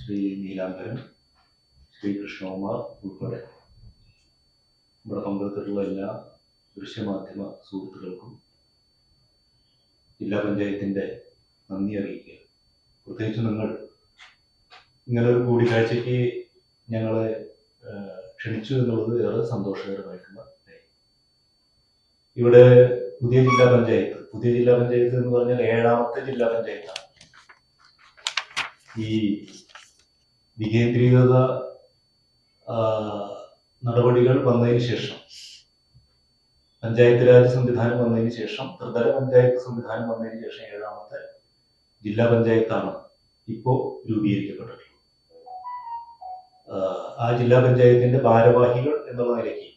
ശ്രീ നീലാംബരൻ, ശ്രീ കൃഷ്ണകുമാർ ഉൾപ്പെടെ ഇവിടെ പങ്കെടുത്തിട്ടുള്ള എല്ലാ ദൃശ്യമാധ്യമ സുഹൃത്തുക്കൾക്കും ജില്ലാ പഞ്ചായത്തിൻ്റെ നന്ദി അറിയിക്കുക. പ്രത്യേകിച്ച് നിങ്ങൾ ഇങ്ങനെ ഒരു കൂടിക്കാഴ്ചയ്ക്ക് ഞങ്ങളെ ക്ഷണിച്ചു എന്നുള്ളത് ഏറെ സന്തോഷകരമായിട്ടുള്ള കാര്യം. ഇവിടെ പുതിയ ജില്ലാ പഞ്ചായത്ത് എന്ന് പറഞ്ഞാൽ 7ാമത്തെ ജില്ലാ പഞ്ചായത്താണ്. ഈ വികേന്ദ്രീകൃത നടപടികൾ വന്നതിന് ശേഷം, പഞ്ചായത്ത് രാജ് സംവിധാനം വന്നതിന് ശേഷം, ത്രിതല പഞ്ചായത്ത് സംവിധാനം വന്നതിന് ശേഷം 7ാമത്തെ ജില്ലാ പഞ്ചായത്താണ് ഇപ്പോൾ രൂപീകരിക്കപ്പെട്ടിട്ടുള്ളത്. ആ ജില്ലാ പഞ്ചായത്തിന്റെ ഭാരവാഹികൾ എന്നുള്ള നിലയ്ക്ക്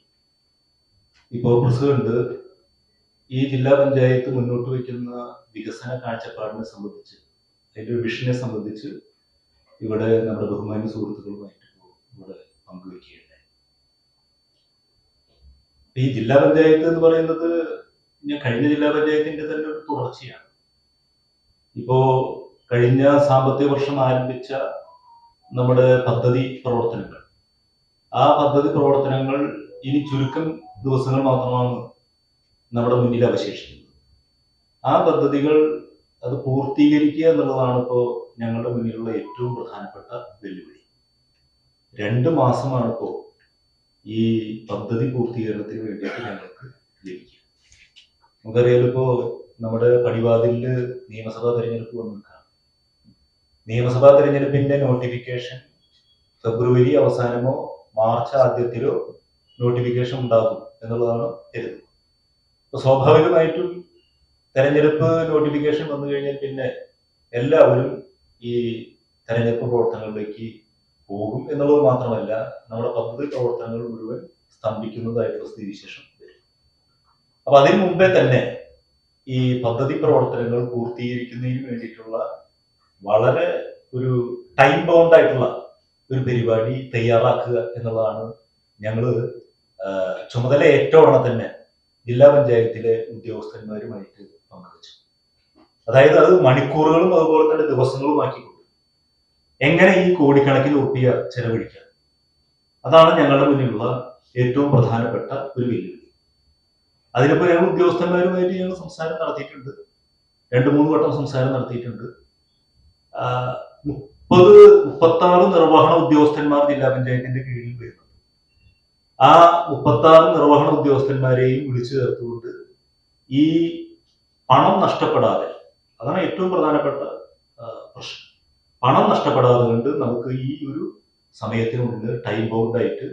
ഇപ്പോൾ പ്രസിഡന്റ് ഈ ജില്ലാ പഞ്ചായത്ത് മുന്നോട്ട് വയ്ക്കുന്ന വികസന കാഴ്ചപ്പാടിനെ സംബന്ധിച്ച്, അതിന്റെ ഒരു വിഷനെ സംബന്ധിച്ച് ഇവിടെ നമ്മുടെ ബഹുമാന്യ സുഹൃത്തുക്കളുമായിട്ട് ഇവിടെ പങ്കുവയ്ക്കുകയുണ്ടായി. ഈ ജില്ലാ പഞ്ചായത്ത് എന്ന് പറയുന്നത് കഴിഞ്ഞ ജില്ലാ പഞ്ചായത്തിന്റെ തന്നെ ഒരു തുടർച്ചയാണ്. ഇപ്പോ കഴിഞ്ഞ സാമ്പത്തിക വർഷം ആരംഭിച്ച നമ്മുടെ പദ്ധതി പ്രവർത്തനങ്ങൾ, ആ പദ്ധതി പ്രവർത്തനങ്ങൾ ഇനി ചുരുക്കം ദിവസങ്ങൾ മാത്രമാണ് നമ്മുടെ മുന്നിൽ അവശേഷിക്കുന്നത്. ആ പദ്ധതികൾ അത് പൂർത്തീകരിക്കുക എന്നുള്ളതാണ് ഇപ്പോൾ ഞങ്ങളുടെ മുന്നിലുള്ള ഏറ്റവും പ്രധാനപ്പെട്ട വെല്ലുവിളി. 2 മാസമാണ് ഇപ്പോൾ ഈ പദ്ധതി പൂർത്തീകരണത്തിന് വേണ്ടിയിട്ട് ഞങ്ങൾക്ക് ലഭിക്കുക. നമുക്കറിയാലോ, ഇപ്പോൾ നമ്മുടെ പടിവാതിലില് നിയമസഭാ തെരഞ്ഞെടുപ്പ് വന്നിരിക്കുകയാണ്. നിയമസഭാ തെരഞ്ഞെടുപ്പിന്റെ നോട്ടിഫിക്കേഷൻ ഫെബ്രുവരി അവസാനമോ മാർച്ച് ആദ്യത്തിലോ നോട്ടിഫിക്കേഷൻ ഉണ്ടാകും എന്നുള്ളതാണ് കരുതുന്നത്. അപ്പൊ സ്വാഭാവികമായിട്ടും തെരഞ്ഞെടുപ്പ് നോട്ടിഫിക്കേഷൻ വന്നു കഴിഞ്ഞാൽ പിന്നെ എല്ലാവരും ഈ തെരഞ്ഞെടുപ്പ് പ്രവർത്തനങ്ങളിലേക്ക് പോകും എന്നുള്ളത് മാത്രമല്ല, നമ്മുടെ പദ്ധതി പ്രവർത്തനങ്ങൾ മുഴുവൻ സ്തംഭിക്കുന്നതായിട്ടുള്ള സ്ഥിതിവിശേഷം വരും. അപ്പൊ അതിനു മുമ്പേ തന്നെ ഈ പദ്ധതി പ്രവർത്തനങ്ങൾ പൂർത്തീകരിക്കുന്നതിന് വേണ്ടിയിട്ടുള്ള വളരെ ഒരു ടൈം ബൗണ്ട് ആയിട്ടുള്ള ഒരു പരിപാടി തയ്യാറാക്കുക എന്നുള്ളതാണ് ഞങ്ങൾ ചുമതല ഏറ്റ ഉടനെ തന്നെ ജില്ലാ പഞ്ചായത്തിലെ ഉദ്യോഗസ്ഥന്മാരുമായിട്ട് പങ്കുവച്ചു. അതായത് അത് മണിക്കൂറുകളും അതുപോലെ തന്നെ ദിവസങ്ങളും ആക്കിക്കൊണ്ട് എങ്ങനെ ഈ കോടിക്കണക്കിന് ഉറുപ്പിക ചെലവഴിക്കാം, അതാണ് ഞങ്ങളുടെ മുന്നിലുള്ള ഏറ്റവും പ്രധാനപ്പെട്ട ഒരു വെല്ലുവിളി. അതിനിപ്പോ ഞങ്ങൾ ഉദ്യോഗസ്ഥന്മാരുമായിട്ട് ഞങ്ങൾ സംസാരം നടത്തിയിട്ടുണ്ട്. 2-3 വട്ടം സംസാരം നടത്തിയിട്ടുണ്ട്. 36 നിർവഹണ ഉദ്യോഗസ്ഥന്മാർ ജില്ലാ പഞ്ചായത്തിന്റെ കീഴിൽ വരുന്നുണ്ട്. ആ 36 നിർവഹണ ഉദ്യോഗസ്ഥന്മാരെയും വിളിച്ചു ചേർത്തുകൊണ്ട് ഈ പണം നഷ്ടപ്പെടാതെ, അതാണ് ഏറ്റവും പ്രധാനപ്പെട്ട പ്രശ്നം, പണം നഷ്ടപ്പെടാതെ കൊണ്ട് നമുക്ക് ഈ ഒരു സമയത്തിനുള്ളിൽ ടൈം ബൗണ്ട് ആയിട്ട്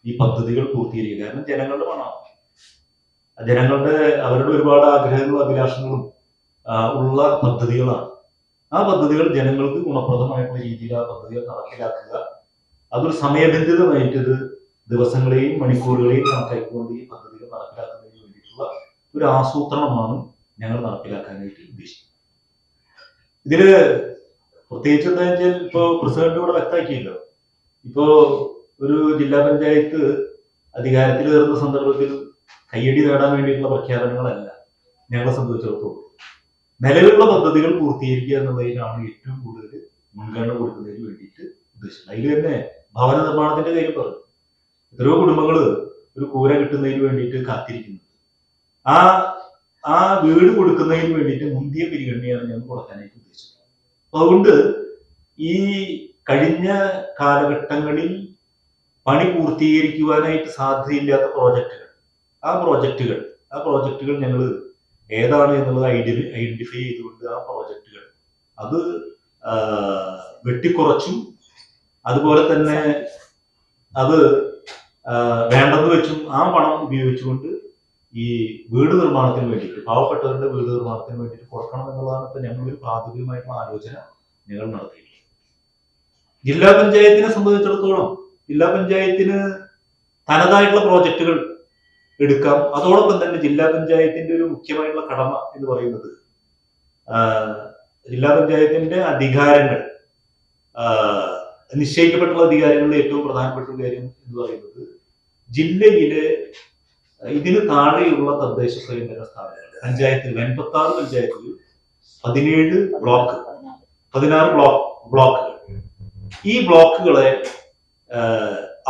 ഈ പദ്ധതികൾ പൂർത്തീകരിക്കുക. കാരണം ജനങ്ങളുടെ പണമാണ്, അവരുടെ ഒരുപാട് ആഗ്രഹങ്ങളും അഭിലാഷങ്ങളും ഉള്ള പദ്ധതികളാണ്. ആ പദ്ധതികൾ ജനങ്ങൾക്ക് ഗുണപ്രദമായിട്ടുള്ള രീതിയിൽ ആ പദ്ധതികൾ നടപ്പിലാക്കുക, അതൊരു സമയബന്ധിതമായിട്ട് ഇത് ദിവസങ്ങളെയും മണിക്കൂറുകളെയും കണക്കാക്കിക്കൊണ്ട് ഈ പദ്ധതികൾ നടപ്പിലാക്കുന്നതിന് വേണ്ടിയിട്ടുള്ള ഒരു ആസൂത്രണമാണ് ഞങ്ങൾ നടപ്പിലാക്കാനായിട്ട് ഉദ്ദേശിക്കുന്നത്. ഇതില് പ്രത്യേകിച്ച് എന്താ വെച്ചാൽ, ഇപ്പോ പ്രസിഡന്റ് ഇവിടെ വ്യക്തമാക്കിയല്ലോ, ഇപ്പോ ഒരു ജില്ലാ പഞ്ചായത്ത് അധികാരത്തിൽ കയറുന്ന സന്ദർഭത്തിൽ കയ്യടി നേടാൻ വേണ്ടിയിട്ടുള്ള പ്രഖ്യാപനങ്ങളല്ല ഞങ്ങളെ സംബന്ധിച്ചിടത്തോളം. നിലവിലുള്ള പദ്ധതികൾ പൂർത്തീകരിക്കുക എന്നുള്ളതിനാണ് ഏറ്റവും കൂടുതൽ മുൻഗണന കൊടുക്കുന്നതിന് വേണ്ടിയിട്ട് ഉദ്ദേശിച്ചത്. അതിൽ തന്നെ ഭവന നിർമ്മാണത്തിന്റെ കാര്യം പറഞ്ഞു. എത്രയോ കുടുംബങ്ങൾ ഒരു കൂര കിട്ടുന്നതിന് വേണ്ടിയിട്ട് കാത്തിരിക്കുന്നുണ്ട്. ആ വീട് കൊടുക്കുന്നതിന് വേണ്ടിയിട്ട് മുന്തിയ പരിഗണനയാണ് ഞങ്ങൾ കൊടുക്കാനായിട്ട് ഉദ്ദേശിച്ചത്. അതുകൊണ്ട് ഈ കഴിഞ്ഞ കാലഘട്ടങ്ങളിൽ പണി പൂർത്തീകരിക്കുവാനായിട്ട് സാധ്യതയില്ലാത്ത പ്രോജക്റ്റുകൾ ഞങ്ങൾ ഏതാണ് എന്നുള്ളത് ഐഡന്റിഫൈ ചെയ്തുകൊണ്ട് ആ പ്രോജക്റ്റുകൾ അത് വെട്ടിക്കുറച്ചും അതുപോലെ തന്നെ അത് വേണ്ടെന്ന് വെച്ചും ആ പണം ഉപയോഗിച്ചുകൊണ്ട് ഈ വീട് നിർമ്മാണത്തിന് വേണ്ടിയിട്ട്, പാവപ്പെട്ടവരുടെ വീട് നിർമ്മാണത്തിന് വേണ്ടിയിട്ട് കൊടുക്കണം എന്നുള്ളതാണ് ഇപ്പൊ ഞങ്ങളൊരു പ്രാഥമികമായിട്ടുള്ള ആലോചന ഞങ്ങൾ നടത്തിയിട്ടുള്ളത്. ജില്ലാ പഞ്ചായത്തിനെ സംബന്ധിച്ചിടത്തോളം ജില്ലാ പഞ്ചായത്തിന് തനതായിട്ടുള്ള പ്രോജക്റ്റുകൾ എടുക്കാം. അതോടൊപ്പം തന്നെ ജില്ലാ പഞ്ചായത്തിന്റെ ഒരു മുഖ്യമായിട്ടുള്ള കടമ എന്ന് പറയുന്നത്, ജില്ലാ പഞ്ചായത്തിന്റെ അധികാരങ്ങൾ, നിശ്ചയിക്കപ്പെട്ടുള്ള അധികാരങ്ങളുടെ ഏറ്റവും പ്രധാനപ്പെട്ട കാര്യം എന്ന് പറയുന്നത്, ജില്ലയിലെ ഇതിന് താഴെയുള്ള തദ്ദേശ സ്വയംഭരണ സ്ഥാപനങ്ങൾ, പഞ്ചായത്തിൽ 86 പഞ്ചായത്തിൽ 16 ബ്ലോക്കുകൾ, ഈ ബ്ലോക്കുകളെ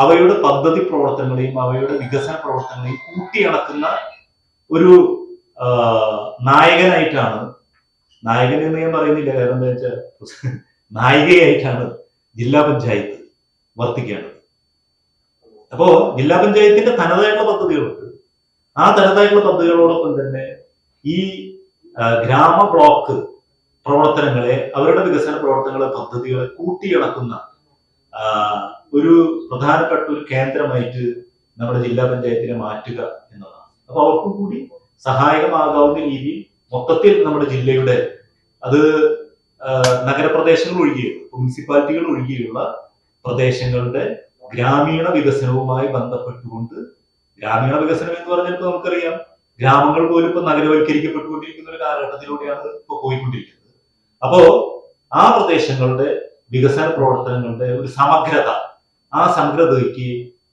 അവയുടെ പദ്ധതി പ്രവർത്തനങ്ങളെയും അവയുടെ വികസന പ്രവർത്തനങ്ങളെയും കൂട്ടിയിണക്കുന്ന ഒരു നായകനായിട്ടാണ്, നായകൻ എന്ന് ഞാൻ പറയുന്നില്ല, കാരണം എന്താ വെച്ചാൽ നായികയായിട്ടാണ് ജില്ലാ പഞ്ചായത്ത് വർത്തിക്കേണ്ടത്. അപ്പോ ജില്ലാ പഞ്ചായത്തിന്റെ തനതായിട്ടുള്ള പദ്ധതികളുണ്ട്. ആ തനതായിട്ടുള്ള പദ്ധതികളോടൊപ്പം തന്നെ ഈ ഗ്രാമ ബ്ലോക്ക് പ്രവർത്തനങ്ങളെ, അവരുടെ വികസന പ്രവർത്തനങ്ങളെ, പദ്ധതികളെ കൂട്ടിയിണക്കുന്ന ഒരു പ്രധാനപ്പെട്ട ഒരു കേന്ദ്രമായിട്ട് നമ്മുടെ ജില്ലാ പഞ്ചായത്തിനെ മാറ്റുക എന്നതാണ്. അപ്പൊ അവർക്കും കൂടി സഹായകമാകാവുന്ന രീതിയിൽ മൊത്തത്തിൽ നമ്മുടെ ജില്ലയുടെ, അത് നഗരപ്രദേശങ്ങൾ ഒഴികെയുള്ള, മുനിസിപ്പാലിറ്റികൾ ഒഴികെയുള്ള പ്രദേശങ്ങളുടെ ഗ്രാമീണ വികസനവുമായി ബന്ധപ്പെട്ടുകൊണ്ട്, ഗ്രാമീണ വികസനം എന്ന് പറഞ്ഞാൽ നമുക്കറിയാം, ഗ്രാമങ്ങൾ പോലും ഇപ്പൊ നഗരവൽക്കരിക്കപ്പെട്ടുകൊണ്ടിരിക്കുന്ന ഒരു കാലഘട്ടത്തിലൂടെയാണ് ഇപ്പൊ പോയിക്കൊണ്ടിരിക്കുന്നത്. അപ്പോ ആ പ്രദേശങ്ങളുടെ വികസന പ്രവർത്തനങ്ങളുടെ ഒരു സമഗ്രത, ആ സമഗ്രതയ്ക്ക്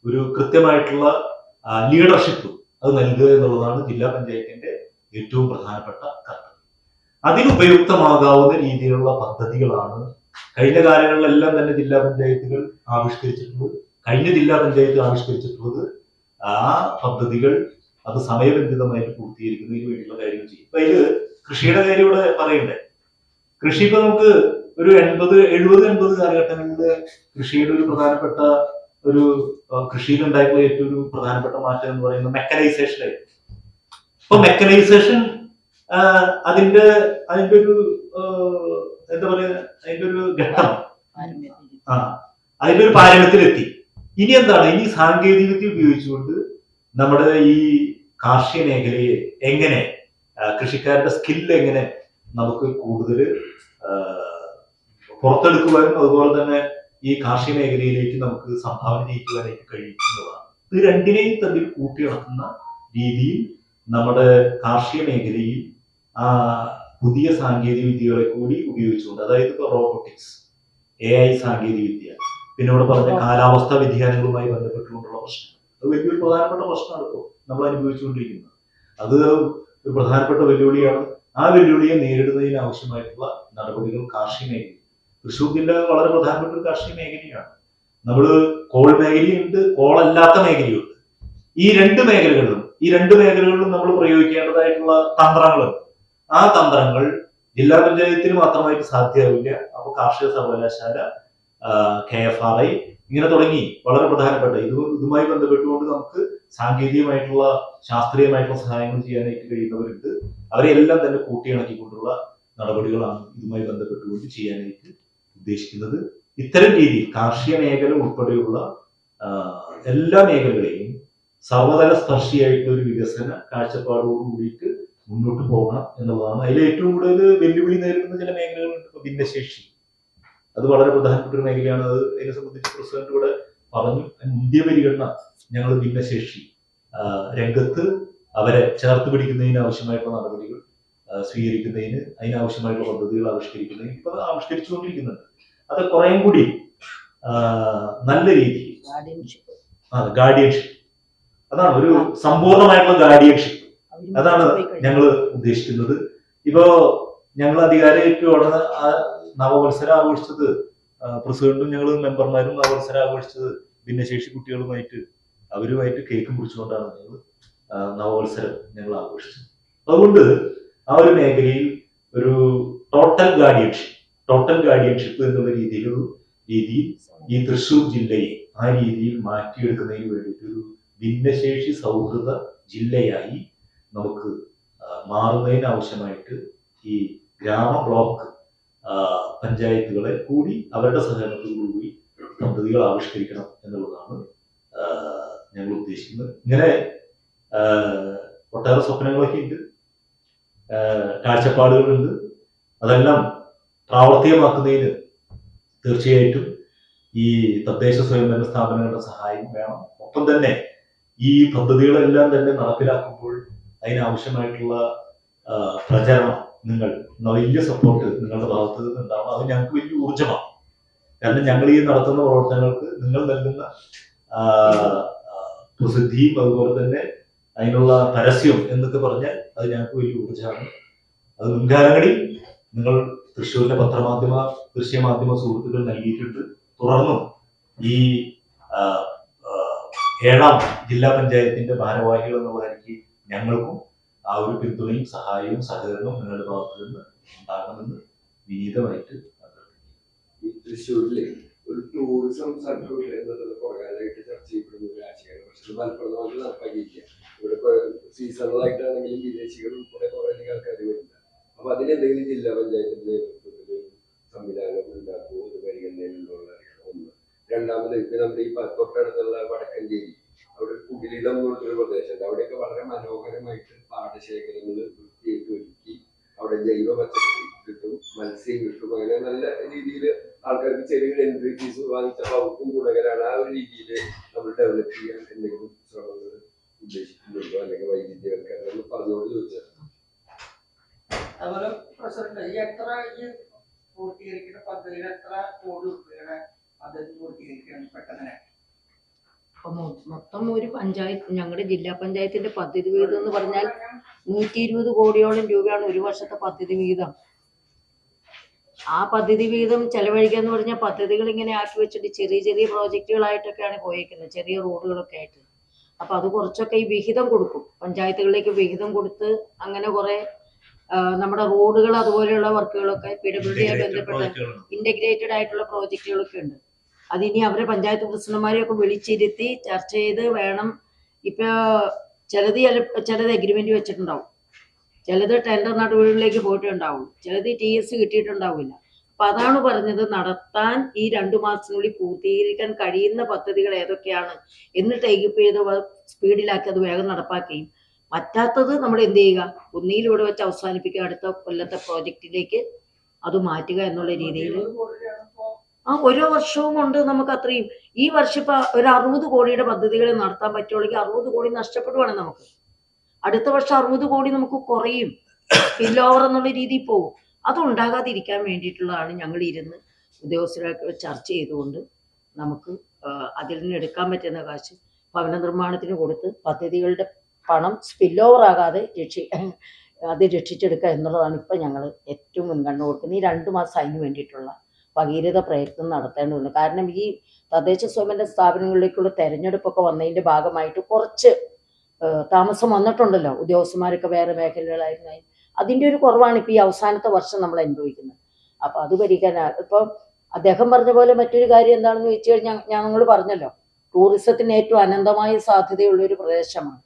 ഒരു കൃത്യമായിട്ടുള്ള ലീഡർഷിപ്പ് അത് നൽകുക എന്നുള്ളതാണ് ജില്ലാ പഞ്ചായത്തിന്റെ ഏറ്റവും പ്രധാനപ്പെട്ട കർത്തവ്യം. അതിനുപയുക്തമാകാവുന്ന രീതിയിലുള്ള പദ്ധതികളാണ് കഴിഞ്ഞ കാലങ്ങളിലെല്ലാം തന്നെ ജില്ലാ പഞ്ചായത്തുകൾ ആവിഷ്കരിച്ചിട്ടുള്ളത്. കഴിഞ്ഞ ജില്ലാ പഞ്ചായത്ത് ആവിഷ്കരിച്ചിട്ടുള്ളത് ആ പദ്ധതികൾ അത് സമയബന്ധിതമായിട്ട് പൂർത്തീകരിക്കുന്നതിന് വേണ്ടിയുള്ള കാര്യങ്ങൾ ചെയ്യും. അപ്പൊ അതില് കൃഷിയുടെ കാര്യം ഇവിടെ പറയണ്ടേ. കൃഷി ഇപ്പൊ നമുക്ക് ഒരു 80 കാലഘട്ടങ്ങളിൽ കൃഷിയുടെ ഒരു പ്രധാനപ്പെട്ട ഒരു കൃഷിയിൽ ഉണ്ടായിട്ടുള്ള ഏറ്റവും ഒരു പ്രധാനപ്പെട്ട മാറ്റം എന്ന് പറയുന്നത് മെക്കനൈസേഷൻ ആയിരുന്നു. ഇപ്പൊ മെക്കനൈസേഷൻ അതിന്റെ ഒരു എന്താ പറയാ, അതിന്റെ ഒരു ഘട്ടം, അതിന്റെ ഒരു പാരമ്യത്തിലെത്തി. ഇനി എന്താണ്, ഇനി സാങ്കേതിക വിദ്യ ഉപയോഗിച്ചുകൊണ്ട് നമ്മുടെ ഈ കാർഷിക മേഖലയെ എങ്ങനെ, കൃഷിക്കാരുടെ സ്കില്ല് എങ്ങനെ നമുക്ക് കൂടുതൽ പുറത്തെടുക്കുവാനും അതുപോലെ തന്നെ ഈ കാർഷിക മേഖലയിലേക്ക് നമുക്ക് സംഭാവന ചെയ്യിക്കുവാനായിട്ട് കഴിയുന്നതാണ്. ഇത് രണ്ടിനെയും തമ്മിൽ കൂട്ടിയിണക്കുന്ന രീതിയിൽ നമ്മുടെ കാർഷിക മേഖലയിൽ പുതിയ സാങ്കേതിക വിദ്യകളെ കൂടി ഉപയോഗിച്ചുകൊണ്ട്, അതായത് ഇപ്പൊ റോബോട്ടിക്സ്, AI സാങ്കേതിക വിദ്യ, പിന്നെ ഇവിടെ പറഞ്ഞ കാലാവസ്ഥാ വ്യതിയാനങ്ങളുമായി ബന്ധപ്പെട്ടുകൊണ്ടുള്ള പ്രശ്നം, അത് വലിയൊരു പ്രധാനപ്പെട്ട പ്രശ്നമാണ് ഇപ്പോൾ നമ്മൾ അനുഭവിച്ചുകൊണ്ടിരിക്കുന്നത്. അത് ഒരു പ്രധാനപ്പെട്ട വെല്ലുവിളിയാണ്. ആ വെല്ലുവിളിയെ നേരിടുന്നതിന് ആവശ്യമായിട്ടുള്ള നടപടികൾ കാർഷിക മേഖല, തൃശ്ശൂർ ജില്ല വളരെ പ്രധാനപ്പെട്ട ഒരു കാർഷിക മേഖലയാണ്. നമ്മള് കോൾ മേഖലയുണ്ട്, കോളല്ലാത്ത മേഖലയുണ്ട്. ഈ രണ്ട് മേഖലകളിലും നമ്മൾ പ്രയോഗിക്കേണ്ടതായിട്ടുള്ള തന്ത്രങ്ങളുണ്ട്. ആ തന്ത്രങ്ങൾ ജില്ലാ പഞ്ചായത്തിന് മാത്രമായിട്ട് സാധ്യമാവില്ല. അപ്പൊ കാർഷിക സർവകലാശാല, KFRI ഇങ്ങനെ തുടങ്ങി വളരെ പ്രധാനപ്പെട്ട ഇതുമായി ബന്ധപ്പെട്ടുകൊണ്ട് നമുക്ക് സാങ്കേതികമായിട്ടുള്ള ശാസ്ത്രീയമായിട്ടുള്ള സഹായങ്ങൾ ചെയ്യാനായിട്ട് കഴിയുന്നവരുണ്ട്. അവരെല്ലാം തന്നെ കൂട്ടിയിണക്കിക്കൊണ്ടുള്ള നടപടികളാണ് ഇതുമായി ബന്ധപ്പെട്ടുകൊണ്ട് ചെയ്യാനായിട്ട് ഉദ്ദേശിക്കുന്നത്. ഇത്തരം രീതിയിൽ കാർഷിക മേഖല ഉൾപ്പെടെയുള്ള എല്ലാ മേഖലകളെയും സർവതല സ്പർശിയായിട്ടുള്ള ഒരു വികസന കാഴ്ചപ്പാടോട് കൂടിയിട്ട് മുന്നോട്ട് പോകണം എന്നുള്ളതാണ്. അതിൽ ഏറ്റവും കൂടുതൽ വെല്ലുവിളി നേരിടുന്ന ചില മേഖലകളുണ്ട്. ഇപ്പൊ ഭിന്നശേഷി, അത് വളരെ പ്രധാനപ്പെട്ട ഒരു മേഖലയാണ്. അത് അതിനെ സംബന്ധിച്ച് പ്രസിഡന്റ് കൂടെ പറഞ്ഞു, മുന്തിയ പരിഗണന ഞങ്ങൾ ഭിന്നശേഷി രംഗത്ത് അവരെ ചേർത്ത് പിടിക്കുന്നതിന് ആവശ്യമായിട്ടുള്ള നടപടികൾ സ്വീകരിക്കുന്നതിന്, അതിനാവശ്യമായിട്ടുള്ള പദ്ധതികൾ ആവിഷ്കരിക്കുന്നതിന് ഇപ്പൊ ആവിഷ്കരിച്ചുകൊണ്ടിരിക്കുന്നുണ്ട്. അത് കുറേയും കൂടി നല്ല രീതിയിൽ ഗാർഡിയൻഷിപ്പ്, അതാണ് ഒരു സമ്പൂർണമായിട്ടുള്ള ഗാർഡിയൻഷിപ്പ്, അതാണ് ഞങ്ങൾ ഉദ്ദേശിക്കുന്നത്. ഇപ്പോ ഞങ്ങൾ അധികാരമേറ്റ ഉടനെ നവവത്സരം ആഘോഷിച്ചത്, പ്രസിഡന്റും ഞങ്ങൾ മെമ്പർമാരും നവവത്സരം ആഘോഷിച്ചത് ഭിന്നശേഷി കുട്ടികളുമായിട്ട്, അവരുമായിട്ട് കേക്ക് മുറിച്ചുകൊണ്ടാണ് ഞങ്ങൾ നവവത്സരം ഞങ്ങൾ ആഘോഷിച്ചത്. അതുകൊണ്ട് ആ ഒരു മേഖലയിൽ ഒരു ടോട്ടൽ ഗാർഡിയൻഷിപ്പ് എന്നുള്ള രീതിയിൽ ഈ തൃശ്ശൂർ ജില്ലയെ ആ രീതിയിൽ മാറ്റിയെടുക്കുന്നതിന് വേണ്ടിയിട്ട് ഒരു ഭിന്നശേഷി സൗഹൃദ ജില്ലയായി നമുക്ക് മാറുന്നതിന് ആവശ്യമായിട്ട് ഈ ഗ്രാമ ബ്ലോക്ക് പഞ്ചായത്തുകളെ കൂടി അവരുടെ സഹകരണത്തോടുകൂടി പദ്ധതികൾ ആവിഷ്കരിക്കണം എന്നുള്ളതാണ് ഞങ്ങൾ ഉദ്ദേശിക്കുന്നത്. ഇങ്ങനെ ഒട്ടേറെ സ്വപ്നങ്ങളൊക്കെ ഉണ്ട്, കാഴ്ചപ്പാടുകളുണ്ട്. അതെല്ലാം പ്രാവർത്തികമാക്കുന്നതിന് തീർച്ചയായിട്ടും ഈ തദ്ദേശ സ്വയംഭരണ സ്ഥാപനങ്ങളുടെ സഹായം വേണം. ഒപ്പം തന്നെ ഈ പദ്ധതികളെല്ലാം തന്നെ നടപ്പിലാക്കുമ്പോൾ അതിനാവശ്യമായിട്ടുള്ള പ്രചരണം, നിങ്ങൾ വലിയ സപ്പോർട്ട് നിങ്ങളുടെ ഭാഗത്ത് നിന്ന് ഉണ്ടാവണം. അത് ഞങ്ങൾക്ക് വലിയ ഊർജ്ജമാണ്. കാരണം ഞങ്ങൾ ഈ നടത്തുന്ന പ്രവർത്തനങ്ങൾക്ക് നിങ്ങൾ നൽകുന്ന പ്രസിദ്ധിയും അതുപോലെ തന്നെ അതിനുള്ള പരസ്യം എന്നൊക്കെ പറഞ്ഞാൽ അത് ഞങ്ങൾക്ക് വലിയ ഊർജ്ജമാണ്. അത് മുൻകാലങ്ങളിൽ നിങ്ങൾ തൃശ്ശൂരിലെ ദൃശ്യമാധ്യമ സുഹൃത്തുക്കൾ നൽകിയിട്ടുണ്ട്, തുടർന്നും ഈ ഏഴാം ജില്ലാ പഞ്ചായത്തിന്റെ ഭാരവാഹികൾ എന്നുള്ള നിലയ്ക്ക് ഞങ്ങൾക്കും ആ ഒരു പിന്തുണയും സഹായവും സഹകരണവും നിങ്ങളുടെ ഭാഗത്ത് നിന്ന് ഉണ്ടാകണമെന്ന് വിനീതമായിട്ട് ഈ തൃശ്ശൂരിലെ ഒരു ടൂറിസം സർക്യൂട്ട് എന്നുള്ളത് കുറേയായിട്ട് ചർച്ച ചെയ്യപ്പെടുന്ന ഒരു ആശയമാണ്. പക്ഷെ ഫലപ്രദമായിട്ട് നടപ്പാക്കിയിരിക്കുക. ഇവിടെ സീസണലായിട്ടാണെങ്കിലും വിദേശികൾ ഉൾപ്പെടെ കുറേയധികം ആൾക്കാർ വരുന്നത്. അപ്പൊ അതിനെന്തെങ്കിലും ജില്ലാ പഞ്ചായത്തിന്റെ നേതൃത്വത്തിൽ സംവിധാനം ഉണ്ടാക്കുമോ ഒരു പരിഗണനയിലുള്ള ഒന്ന്. രണ്ടാമത് ഇപ്പൊ നമ്മുടെ ഈ തൊട്ടടുത്തുള്ള വടക്കഞ്ചേരി അവിടെ കുടിലിടം എന്നുള്ളൊരു പ്രദേശമുണ്ട്. അവിടെയൊക്കെ വളരെ മനോഹരമായിട്ട് പാടശേഖരങ്ങൾ വൃത്തിയായിട്ട് ഒരുക്കി അവിടെ ജൈവ പച്ചക്കറി കിട്ടും, മത്സ്യം കിട്ടും. അങ്ങനെ നല്ല രീതിയിൽ ആൾക്കാർക്ക് ചെറിയൊരു എൻട്രി ഫീസ് വാങ്ങിച്ചാൽ അവർക്കും ഗുണകരമാണ്. ആ ഒരു രീതിയിൽ നമ്മൾ ഡെവലപ്പ് ചെയ്യാൻ എന്തെങ്കിലും ശ്രമങ്ങൾ ഉദ്ദേശിക്കുന്നുണ്ടോ, അല്ലെങ്കിൽ വൈവിധ്യവൽക്കരണം പറഞ്ഞുകൊണ്ട് ചോദിച്ചാൽ. അതുപോലെ പ്രസിഡന്റ് ഈ എത്ര ഈ പൂർത്തീകരിക്കുന്ന പദ്ധതികൾ എത്ര കോടി രൂപയുടെ പദ്ധതി പൂർത്തീകരിക്കുകയാണ് പെട്ടെന്ന്? മൊത്തം ഒരു പഞ്ചായത്ത്, ഞങ്ങളുടെ ജില്ലാ പഞ്ചായത്തിന്റെ പദ്ധതി വിഹിതം എന്ന് പറഞ്ഞാൽ 120 കോടിയോളം രൂപയാണ് ഒരു വർഷത്തെ പദ്ധതി വിഹിതം. ആ പദ്ധതി വിഹിതം ചെലവഴിക്കാന്ന് പറഞ്ഞാൽ പദ്ധതികൾ ഇങ്ങനെ ആക്കി വെച്ചിട്ട് ചെറിയ ചെറിയ പ്രോജക്റ്റുകളായിട്ടൊക്കെയാണ് പോയേക്കുന്നത്, ചെറിയ റോഡുകളൊക്കെ ആയിട്ട്. അപ്പൊ അത് കുറച്ചൊക്കെ ഈ വിഹിതം കൊടുക്കും, പഞ്ചായത്തുകളിലേക്ക് വിഹിതം കൊടുത്ത് അങ്ങനെ കുറെ നമ്മുടെ റോഡുകൾ അതുപോലെയുള്ള വർക്കുകളൊക്കെ PWD ബന്ധപ്പെട്ട ഇന്റഗ്രേറ്റഡ് ആയിട്ടുള്ള പ്രോജക്റ്റുകളൊക്കെ ഉണ്ട്. അതിനി അവരെ പഞ്ചായത്ത് പ്രസിഡന്റുമാരെയൊക്കെ വിളിച്ചിരുത്തി ചർച്ച ചെയ്ത് വേണം. ഇപ്പൊ ചിലത് എഗ്രിമെന്റ് വെച്ചിട്ടുണ്ടാവും, ചിലത് ടെൻഡർ നടുവിലേക്ക് പോയിട്ടുണ്ടാവും, ചിലത് TS കിട്ടിയിട്ടുണ്ടാവില്ല. അപ്പൊ അതാണ് പറഞ്ഞത്, നടത്താൻ ഈ 2 മാസത്തിനുള്ളിൽ പൂർത്തീകരിക്കാൻ കഴിയുന്ന പദ്ധതികൾ ഏതൊക്കെയാണ് എന്ന് ടൈപ്പ് ചെയ്ത് സ്പീഡിലാക്കി അത് വേഗം നടപ്പാക്കുകയും പറ്റാത്തത് നമ്മൾ എന്ത് ചെയ്യുക, ഒന്നിയിലൂടെ വെച്ച് അവസാനിപ്പിക്കുക, അടുത്ത കൊല്ലത്തെ പ്രോജക്റ്റിലേക്ക് അത് മാറ്റുക എന്നുള്ള രീതിയിൽ ഓരോ വർഷവും കൊണ്ട് നമുക്ക് അത്രയും. ഈ വർഷം ഇപ്പൊ ഒരു 60 കോടിയുടെ പദ്ധതികൾ നടത്താൻ പറ്റുള്ളെങ്കിൽ 60 കോടി നഷ്ടപ്പെടുവാണ് നമുക്ക്. അടുത്ത വർഷം 60 കോടി നമുക്ക് കുറയും, സ്പിൽ ഓവർ എന്നുള്ള രീതിയിൽ പോകും. അത് ഉണ്ടാകാതിരിക്കാൻ വേണ്ടിയിട്ടുള്ളതാണ് ഞങ്ങൾ ഇരുന്ന് ഉദ്യോഗസ്ഥരൊക്കെ ചർച്ച ചെയ്തുകൊണ്ട് നമുക്ക് അതിൽ നിന്ന് എടുക്കാൻ പറ്റുന്ന കാശ് ഭവന നിർമ്മാണത്തിന് കൊടുത്ത് പദ്ധതികളുടെ പണം സ്പിൽ ഓവർ ആകാതെ രക്ഷിച്ചെടുക്കുക എന്നുള്ളതാണ് ഇപ്പം ഞങ്ങൾ ഏറ്റവും മുൻഗണന കൊടുക്കുന്നത്. ഈ 2 മാസം അതിന് വേണ്ടിയിട്ടുള്ള ഭഗീരഥ പ്രയത്നം നടത്തേണ്ടതുണ്ട്. കാരണം ഈ തദ്ദേശ സ്വയംഭരണ സ്ഥാപനങ്ങളിലേക്കുള്ള തെരഞ്ഞെടുപ്പൊക്കെ വന്നതിൻ്റെ ഭാഗമായിട്ട് കുറച്ച് താമസം വന്നിട്ടുണ്ടല്ലോ, ഉദ്യോഗസ്ഥന്മാരൊക്കെ വേറെ മേഖലകളായിരുന്നു. അതിൻ്റെ ഒരു കുറവാണ് ഇപ്പോൾ ഈ അവസാനത്തെ വർഷം നമ്മൾ അനുഭവിക്കുന്നത്. അപ്പോൾ അത് പരിഹരിക്കാനാണ് ഇപ്പം അദ്ദേഹം പറഞ്ഞ പോലെ. മറ്റൊരു കാര്യം എന്താണെന്ന് വെച്ച് കഴിഞ്ഞാൽ ഞങ്ങൾ പറഞ്ഞല്ലോ, ടൂറിസത്തിന് ഏറ്റവും അനന്തമായ സാധ്യതയുള്ളൊരു പ്രദേശമാണ്.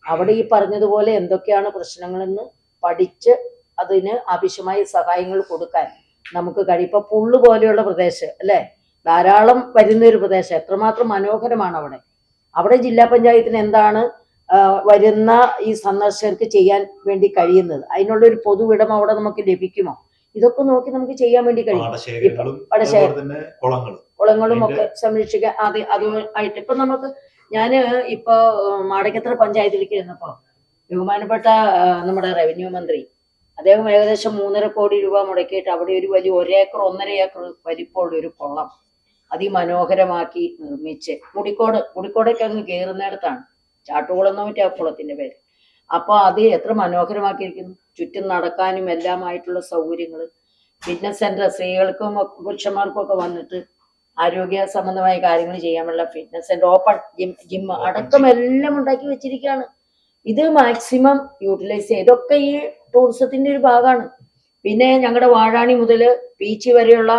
അവിടെ ഈ പറഞ്ഞതുപോലെ എന്തൊക്കെയാണ് പ്രശ്നങ്ങളെന്ന് പഠിച്ച് അതിന് ആവശ്യമായ സഹായങ്ങൾ കൊടുക്കാൻ നമുക്ക് കഴിയും. ഇപ്പൊ പുള്ളു പോലെയുള്ള പ്രദേശം അല്ലേ, ധാരാളം വരുന്ന ഒരു പ്രദേശം, എത്രമാത്രം മനോഹരമാണ് അവിടെ ജില്ലാ പഞ്ചായത്തിന് എന്താണ് വരുന്ന ഈ സന്ദർശകർക്ക് ചെയ്യാൻ വേണ്ടി കഴിയുന്നത്, അതിനുള്ളൊരു പൊതുവിടം അവിടെ നമുക്ക് ലഭിക്കുമോ, ഇതൊക്കെ നോക്കി നമുക്ക് ചെയ്യാൻ വേണ്ടി കഴിയും. കുളങ്ങളും ഒക്കെ സംരക്ഷിക്കാൻ അതുമായിട്ട് ഇപ്പൊ നമുക്ക് ഇപ്പൊ മാടക്കത്ര പഞ്ചായത്തിലേക്ക് ചെന്നപ്പോ ബഹുമാനപ്പെട്ട നമ്മുടെ റവന്യൂ മന്ത്രി അദ്ദേഹം ഏകദേശം 3.5 കോടി രൂപ മുടക്കിയിട്ട് അവിടെ ഒരു വലിയ 1 ഏക്കർ 1.5 ഏക്കർ വലിപ്പമുള്ള ഒരു കുളം അതിമനോഹരമാക്കി നിർമ്മിച്ച് മുടിക്കോടൊക്കെ അങ്ങ് കയറുന്നിടത്താണ്, ചാട്ടുകുളം എന്ന് പറ്റിയ ആ കുളത്തിന്റെ പേര്. അപ്പൊ അത് എത്ര മനോഹരമാക്കിയിരിക്കുന്നു, ചുറ്റും നടക്കാനും എല്ലാമായിട്ടുള്ള സൗകര്യങ്ങൾ. ഫിറ്റ്നസ് സെന്റർ സ്ത്രീകൾക്കും പുരുഷന്മാർക്കും ഒക്കെ വന്നിട്ട് ആരോഗ്യ സംബന്ധമായ കാര്യങ്ങൾ ചെയ്യാനുള്ള ഫിറ്റ്നസ് സെന്റർ, ഓപ്പൺ ജിം അടക്കം എല്ലാം ഉണ്ടാക്കി വെച്ചിരിക്കുകയാണ്. ഇത് മാക്സിമം യൂട്ടിലൈസ് ചെയ്യുക, ഇതൊക്കെ ഈ ടൂറിസത്തിന്റെ ഒരു ഭാഗമാണ്. പിന്നെ ഞങ്ങളുടെ വാഴാണി മുതൽ ബീച്ച് വരെയുള്ള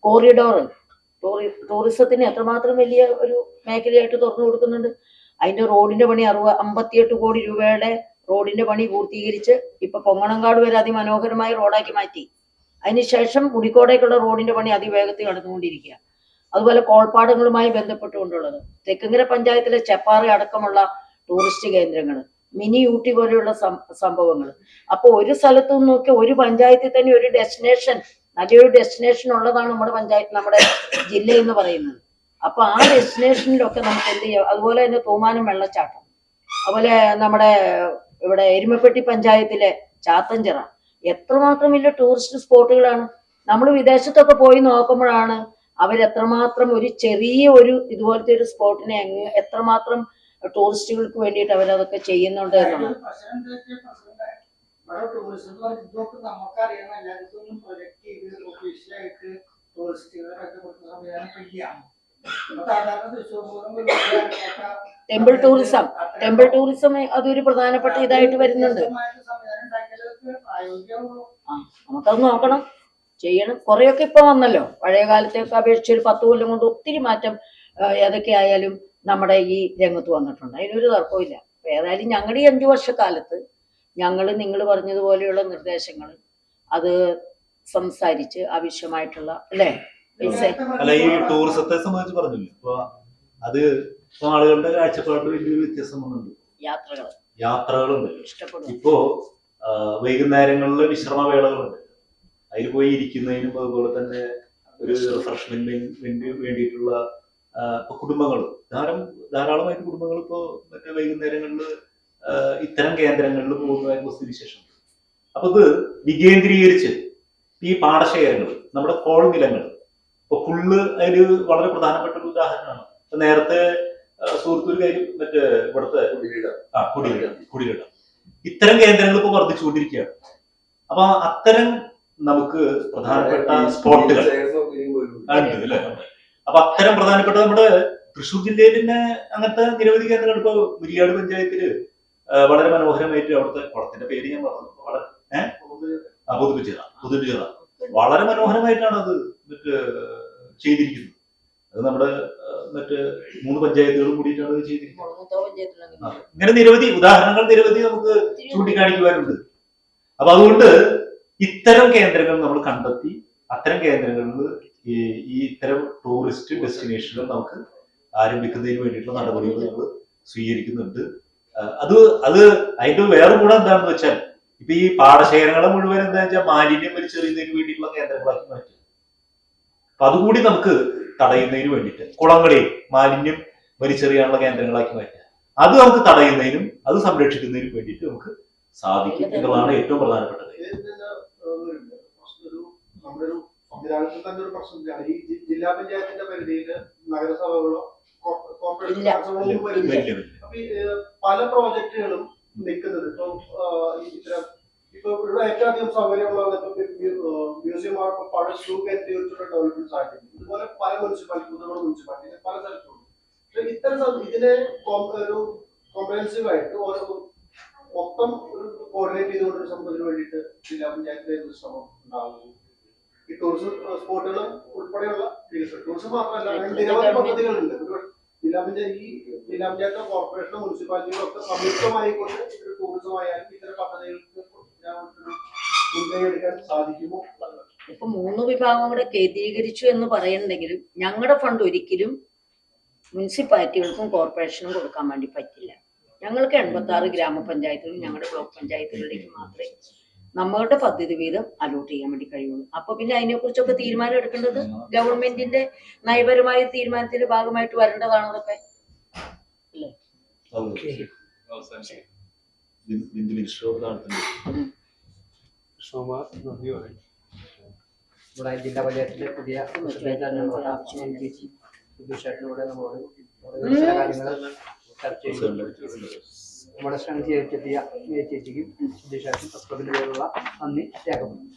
കോറിഡോർ ടൂറിസത്തിന് എത്രമാത്രം വലിയ ഒരു മേഖലയായിട്ട് തുറന്നു കൊടുക്കുന്നുണ്ട്. അതിന്റെ റോഡിന്റെ പണി 58 കോടി രൂപയുടെ റോഡിന്റെ പണി പൂർത്തീകരിച്ച് ഇപ്പൊ പൊങ്ങണങ്കാട് വരെ അതിമനോഹരമായ റോഡാക്കി മാറ്റി. അതിനുശേഷം കുടിക്കോടേക്കുള്ള റോഡിന്റെ പണി അതിവേഗത്തിൽ നടന്നുകൊണ്ടിരിക്കുക. അതുപോലെ കോൾപ്പാടങ്ങളുമായി ബന്ധപ്പെട്ടുകൊണ്ടുള്ളത് തെക്കുംകര പഞ്ചായത്തിലെ ചെപ്പാറ അടക്കമുള്ള ടൂറിസ്റ്റ് കേന്ദ്രങ്ങൾ, മിനി ഊട്ടി പോലെയുള്ള സംഭവങ്ങൾ. അപ്പോൾ ഒരു സ്ഥലത്തു നിന്നൊക്കെ ഒരു പഞ്ചായത്തിൽ തന്നെ ഒരു ഡെസ്റ്റിനേഷൻ, നല്ലൊരു ഡെസ്റ്റിനേഷൻ ഉള്ളതാണ് നമ്മുടെ ജില്ല എന്ന് പറയുന്നത്. അപ്പൊ ആ ഡെസ്റ്റിനേഷനിലൊക്കെ നമുക്ക് എന്ത് ചെയ്യാം. അതുപോലെ തന്നെ തൂമാനം വെള്ളച്ചാട്ടം, അതുപോലെ നമ്മുടെ ഇവിടെ എരുമപ്പെട്ടി പഞ്ചായത്തിലെ ചാത്തഞ്ചിറ, എത്രമാത്രം വലിയ ടൂറിസ്റ്റ് സ്പോട്ടുകളാണ്. നമ്മൾ വിദേശത്തൊക്കെ പോയി നോക്കുമ്പോഴാണ് അവരെത്രമാത്രം ഒരു ചെറിയ ഒരു ഇതുപോലത്തെ ഒരു സ്പോട്ടിനെ എത്രമാത്രം ടൂറിസ്റ്റുകൾക്ക് വേണ്ടിയിട്ട് അവരതൊക്കെ ചെയ്യുന്നുണ്ട് എന്നുള്ളത്. ടൂറിസം ഇതൊക്കെ നമുക്കറിയാം, എല്ലാവർക്കും പ്രൊജക്ട് ചെയ്ത് ഒഫീഷ്യലായിട്ട് ടൂറിസ്റ്റുകളൊക്കെ കൊടുക്കുന്ന സംവിധാനം ഇപ്പൊ ഇല്ല. അപ്പൊ സാധാരണ തൃശ്ശൂർ പൂരം ഗുരുവായൂർ ടെമ്പിൾ ടൂറിസം അതൊരു പ്രധാനപ്പെട്ട ഇതായിട്ട് വരുന്നുണ്ട്. സംവിധാനം ഉണ്ടാക്കിയാലൊക്കെ പ്രായോഗികമുള്ളൂ. നമുക്കത് നോക്കണം, ചെയ്യണം. കുറെയൊക്കെ ഇപ്പൊ വന്നല്ലോ, പഴയ കാലത്തെയൊക്കെ അപേക്ഷിച്ച് ഒരു 10 കൊല്ലം കൊണ്ട് ഒത്തിരി മാറ്റം ഏതൊക്കെ ആയാലും നമ്മുടെ ഈ രംഗത്ത് വന്നിട്ടുണ്ട്. അതിനൊരു തർക്കമില്ല. ഏതായാലും ഞങ്ങളുടെ ഈ 5 വർഷക്കാലത്ത് നിങ്ങൾ പറഞ്ഞതുപോലെയുള്ള നിർദ്ദേശങ്ങൾ അത് സംസാരിച്ച് ആവശ്യമായിട്ടുള്ള അല്ലേ അല്ല, ഈ ടൂറിസത്തെ സംബന്ധിച്ച് പറഞ്ഞില്ലേ, അപ്പൊ അത് ഇപ്പൊ ആളുകളുടെ കാഴ്ചപ്പാടിൽ വലിയൊരു വ്യത്യാസം വന്നിട്ടുണ്ട്. യാത്രകളുണ്ട്. ഇഷ്ടപ്പെടും. ഇപ്പോ വൈകുന്നേരങ്ങളില് വിശ്രമവേളകളുണ്ട്, അതിൽ പോയി ഇരിക്കുന്നതിനും അതുപോലെ തന്നെ ഒരു റിഫ്രഷ്മെന്റിന് വേണ്ടിയിട്ടുള്ള കുടുംബങ്ങൾ ധാരാളമായിട്ട് കുടുംബങ്ങൾ ഇപ്പോ മറ്റേ വൈകുന്നേരങ്ങളിൽ ഇത്തരം കേന്ദ്രങ്ങളിൽ പോകുന്നതായ സ്ഥിതിവിശേഷം. അപ്പൊ ഇത് വികേന്ദ്രീകരിച്ച് ഈ പാടശേഖരങ്ങൾ, നമ്മുടെ കോൾ നിലങ്ങൾ ഇപ്പൊ ഫുള്ള് അതില് വളരെ പ്രധാനപ്പെട്ട ഒരു ഉദാഹരണമാണ്. ഇപ്പൊ നേരത്തെ സുഹൃത്തൂർ കാര്യം മറ്റേ ഇവിടുത്തെ കുടിലിടം ഇത്തരം കേന്ദ്രങ്ങൾ ഇപ്പൊ വർദ്ധിച്ചുകൊണ്ടിരിക്കുകയാണ്. അപ്പൊ അത്തരം നമുക്ക് പ്രധാനപ്പെട്ട സ്പോട്ടുകൾ ഉണ്ട് അല്ലെ. അപ്പൊ അത്തരം പ്രധാനപ്പെട്ട നമ്മുടെ തൃശ്ശൂർ ജില്ലയിൽ തന്നെ അങ്ങനത്തെ നിരവധി കേന്ദ്രങ്ങൾ. ഇപ്പൊ മുരിയാട് പഞ്ചായത്തില് വളരെ മനോഹരമായിട്ട് അവിടുത്തെ കുളത്തിന്റെ പേര് ഞാൻ പറഞ്ഞു, പുതുപ്പിച്ചത വളരെ മനോഹരമായിട്ടാണ് അത് ചെയ്തിരിക്കുന്നത്. അത് നമ്മുടെ മറ്റ് 3 പഞ്ചായത്തുകളും കൂടിയിട്ടാണ് അത് ചെയ്തിരിക്കുന്നത്. ഇങ്ങനെ നിരവധി ഉദാഹരണങ്ങൾ നമുക്ക് ചൂണ്ടിക്കാണിക്കുവാനുണ്ട്. അപ്പൊ അതുകൊണ്ട് ഇത്തരം കേന്ദ്രങ്ങൾ നമ്മൾ കണ്ടെത്തി അത്തരം കേന്ദ്രങ്ങളിൽ ഈ ഇത്തരം ടൂറിസ്റ്റ് ഡെസ്റ്റിനേഷനുകൾ നമുക്ക് ആരംഭിക്കുന്നതിന് വേണ്ടിയിട്ടുള്ള നടപടികൾ നമ്മൾ സ്വീകരിക്കുന്നുണ്ട്. അത് അതിന്റെ വേറെ ഗുണം എന്താണെന്ന് വെച്ചാൽ ഇപ്പൊ ഈ പാടശേഖരങ്ങളെ മുഴുവൻ എന്താ വെച്ചാൽ മാലിന്യം വലിച്ചെറിയുന്നതിന് വേണ്ടിയിട്ടുള്ള കേന്ദ്രങ്ങളാക്കി മാറ്റി. അപ്പൊ അതുകൂടി നമുക്ക് തടയുന്നതിന് വേണ്ടിയിട്ട് കുളങ്ങളിൽ മാലിന്യം വലിച്ചെറിയാനുള്ള കേന്ദ്രങ്ങളാക്കി മാറ്റുക, അത് നമുക്ക് തടയുന്നതിനും അത് സംരക്ഷിക്കുന്നതിനും വേണ്ടിയിട്ട് നമുക്ക് സാധിക്കും എന്നുള്ളതാണ് ഏറ്റവും പ്രധാനപ്പെട്ടത്. നമ്മുടെ ഒരു സംവിധാനത്തിൽ തന്നെ ഒരു പ്രശ്നത്തിലാണ് ഈ ജില്ലാ പഞ്ചായത്തിന്റെ പരിധിയിൽ നഗരസഭകളോ പല പ്രോജക്റ്റുകളും നിൽക്കുന്നത്. ഇപ്പൊ ഇവിടെ ഏറ്റവും അധികം സൗകര്യമുള്ളത് മ്യൂസിയം പഴയ ഷൂ കേന്ദ്രീകരിച്ചുള്ള ഡെവലപ്മെന്റ് സാധിക്കും. ഇതുപോലെ പല മുനിസിപ്പാലിറ്റി പല സ്ഥലത്തുണ്ട്. പക്ഷെ ഇത്തരം ഇതിനെ ഒരു കോംപ്രഹെൻസീവ് ആയിട്ട് മൊത്തം ഒരു കോർഡിനേറ്റ് ചെയ്തുകൊണ്ട് ഒരു സംഭവത്തിന് വേണ്ടിയിട്ട് ജില്ലാ പഞ്ചായത്തിലെ ശ്രമം ഉണ്ടാകുന്നു. ഈ ടൂറിസം സ്പോട്ടുകൾ ഉൾപ്പെടെയുള്ള ടൂറിസം മാത്രമല്ല നിരവധി പദ്ധതികളുണ്ട്. ജില്ലാ പഞ്ചായത്ത് കോർപ്പറേഷനോ മുനിസിപ്പാലിറ്റികളോ ഒക്കെ സംയുക്തമായിക്കൊണ്ട് ടൂറിസം ആയാലും ഇത്തരം പദ്ധതികൾക്ക് മുൻകൈ എടുക്കാൻ സാധിക്കുമോ? ഇപ്പൊ 3 വിഭാഗം കൂടെ കേന്ദ്രീകരിച്ചു എന്ന് പറയുന്നുണ്ടെങ്കിലും ഞങ്ങളുടെ ഫണ്ട് ഒരിക്കലും മുനിസിപ്പാലിറ്റികൾക്കും കോർപ്പറേഷനും കൊടുക്കാൻ വേണ്ടി പറ്റില്ല. ഞങ്ങൾക്ക് 86 ഗ്രാമപഞ്ചായത്തുകളും ഞങ്ങളുടെ ബ്ലോക്ക് പഞ്ചായത്തുകളിലേക്ക് മാത്രമേ നമ്മളുടെ പദ്ധതി വീതം അലോട്ട് ചെയ്യാൻ വേണ്ടി കഴിയുള്ളൂ. അപ്പൊ പിന്നെ അതിനെക്കുറിച്ചൊക്കെ തീരുമാനം എടുക്കേണ്ടത് ഗവൺമെന്റിന്റെ നയപരമായ തീരുമാനത്തിന്റെ ഭാഗമായിട്ട് വരേണ്ടതാണ് അതൊക്കെ അല്ലേ. ഇവിടെ ജില്ലാ പഞ്ചായത്തിലെ പുതിയ തീർച്ചയായിട്ടും നമ്മളോട് കാര്യങ്ങൾ ചർച്ച ചെയ്തു. നമ്മുടെ ശ്രമം ചേച്ചിയ ചേച്ചിക്കും തീർച്ചയായിട്ടും പേരുള്ള നന്ദി രേഖപ്പെടുത്തുന്നു.